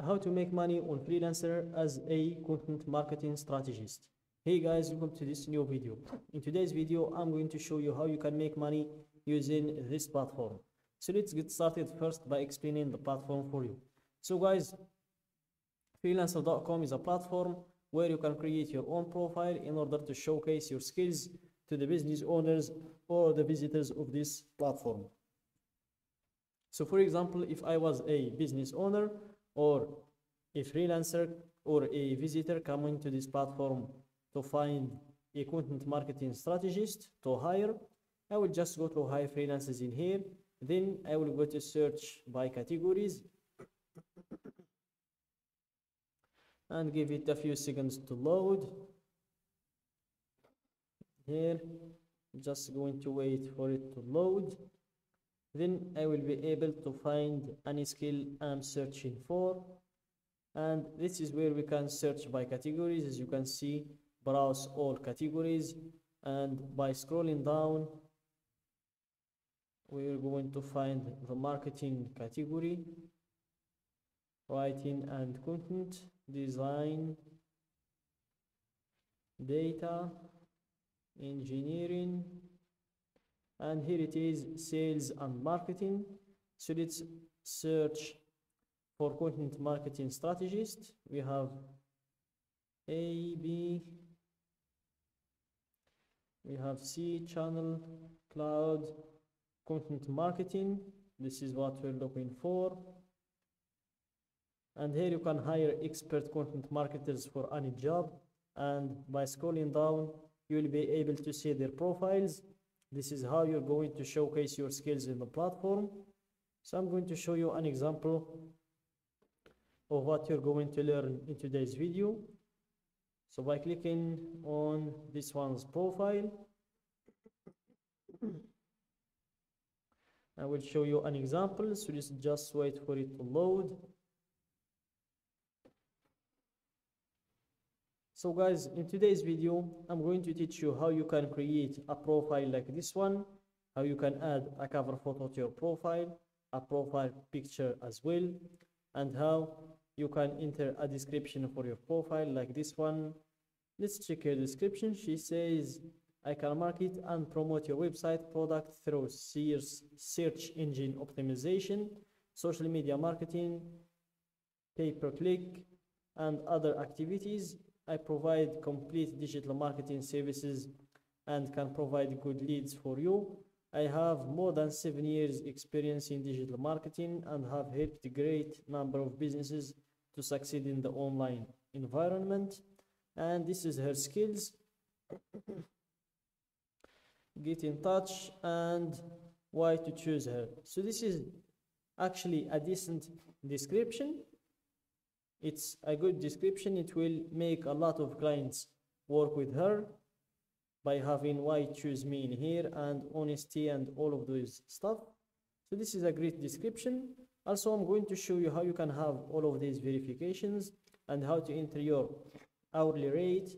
How to make money on Freelancer as a content marketing strategist. Hey guys, welcome to this new video. In today's video, I'm going to show you how you can make money using this platform. So let's get started first by explaining the platform for you. So guys, freelancer.com is a platform where you can create your own profile in order to showcase your skills to the business owners or the visitors of this platform. So for example, if I was a business owner or a freelancer or a visitor coming to this platform to find a content marketing strategist to hire, I will just go to hire freelancers in here. Then I will go to search by categories and give it a few seconds to load. Here, just going to wait for it to load. Then I will be able to find any skill I'm searching for. And this is where we can search by categories. As you can see, browse all categories. And by scrolling down, we're going to find the marketing category, writing and content, design, data, engineering, and here it is, sales and marketing. So let's search for content marketing strategist. We have A, B, we have C, channel, cloud, content marketing. This is what we're looking for. And here you can hire expert content marketers for any job. And by scrolling down, you will be able to see their profiles. This is how you're going to showcase your skills in the platform. So I'm going to show you an example of what you're going to learn in today's video. So by clicking on this one's profile, I will show you an example. So just wait for it to load. So guys, in today's video, I'm going to teach you how you can create a profile like this one, how you can add a cover photo to your profile, a profile picture as well, and how you can enter a description for your profile like this one. Let's check her description. She says, I can market and promote your website product through search engine optimization, social media marketing, pay-per-click, and other activities. I provide complete digital marketing services and can provide good leads for you. I have more than 7 years experience in digital marketing and have helped a great number of businesses to succeed in the online environment. And this is her skills. Get in touch and why to choose her. So this is actually a decent description. It's a good description. It will make a lot of clients work with her by having why choose me in here and honesty and all of those stuff. So this is a great description. Also, I'm going to show you how you can have all of these verifications and how to enter your hourly rate,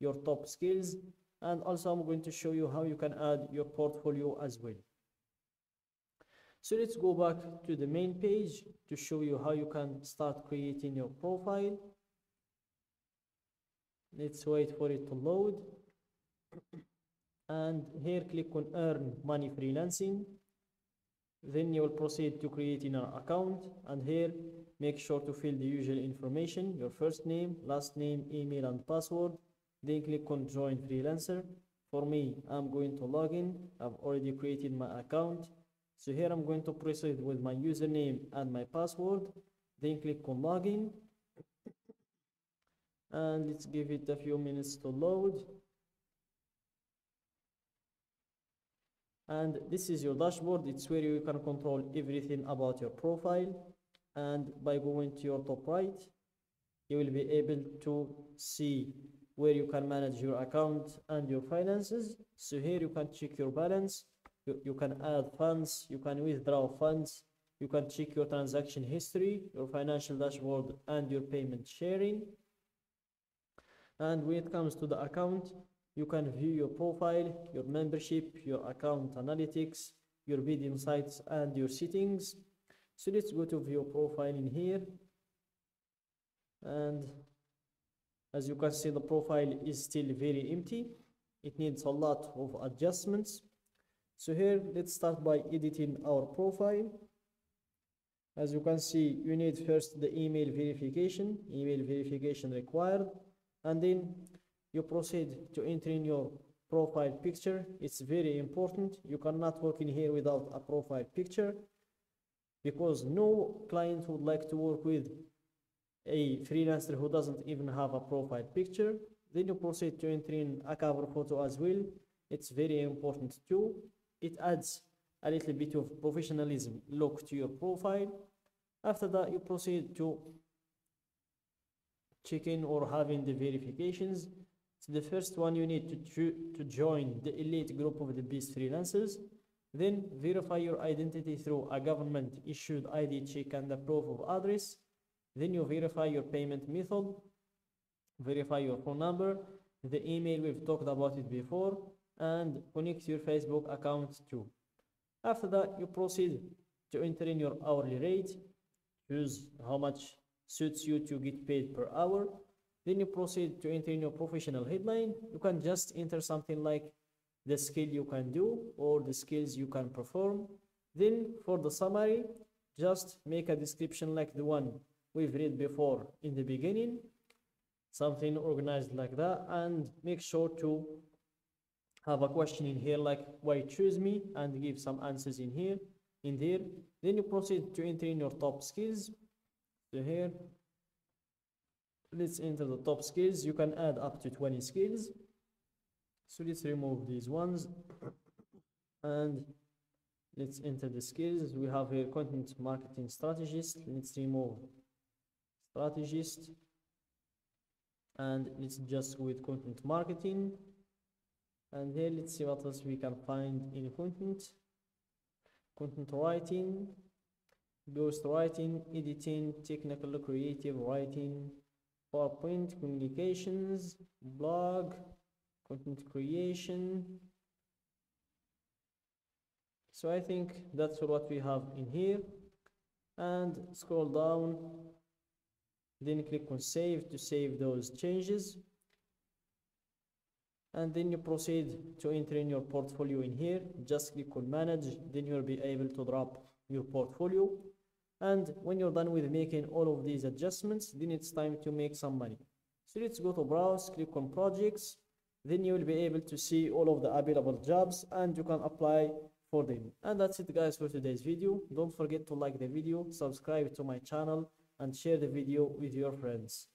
your top skills, and also I'm going to show you how you can add your portfolio as well. So let's go back to the main page to show you how you can start creating your profile. Let's wait for it to load. And here click on earn money freelancing. Then you will proceed to creating an account, and here make sure to fill the usual information, your first name, last name, email and password. Then click on join freelancer. For me, I'm going to log in. I've already created my account. So here I'm going to proceed with my username and my password. Then click on login. And let's give it a few minutes to load. And this is your dashboard. It's where you can control everything about your profile. And by going to your top right, you will be able to see where you can manage your account and your finances. So here you can check your balance. You can add funds, you can withdraw funds, you can check your transaction history, your financial dashboard, and your payment sharing. And when it comes to the account, you can view your profile, your membership, your account analytics, your bidding sites, and your settings. So let's go to view profile in here. And as you can see, the profile is still very empty. It needs a lot of adjustments. So here, let's start by editing our profile. As you can see, you need first the email verification required, and then you proceed to enter in your profile picture. It's very important. You cannot work in here without a profile picture, because no client would like to work with a freelancer who doesn't even have a profile picture. Then you proceed to enter in a cover photo as well. It's very important too. It adds a little bit of professionalism look to your profile. After that, you proceed to check in or having the verifications. So the first one, you need to join the elite group of the best freelancers. Then verify your identity through a government issued ID check and a proof of address. Then you verify your payment method, verify your phone number, the email, we've talked about it before, and connect your Facebook account too. After that, you proceed to enter in your hourly rate, choose how much suits you to get paid per hour. Then you proceed to enter in your professional headline. You can just enter something like the skill you can do or the skills you can perform. Then for the summary, just make a description like the one we've read before in the beginning, something organized like that, and make sure to have a question in here like why choose me, and give some answers in there. Then you proceed to enter in your top skills. So here, let's enter the top skills. You can add up to 20 skills. So let's remove these ones and let's enter the skills. We have here Content Marketing Strategist. Let's remove Strategist and let's just go with Content Marketing. And here, let's see what else we can find in content writing, ghost writing, editing, technical creative writing, PowerPoint communications, blog, content creation. So I think that's what we have in here. And scroll down, then click on save to save those changes. And then you proceed to enter in your portfolio in here. Just click on manage, then you'll be able to drop your portfolio. And when you're done with making all of these adjustments, then it's time to make some money. So let's go to browse, click on projects, then you will be able to see all of the available jobs and you can apply for them. And that's it guys for today's video. Don't forget to like the video, subscribe to my channel, and share the video with your friends.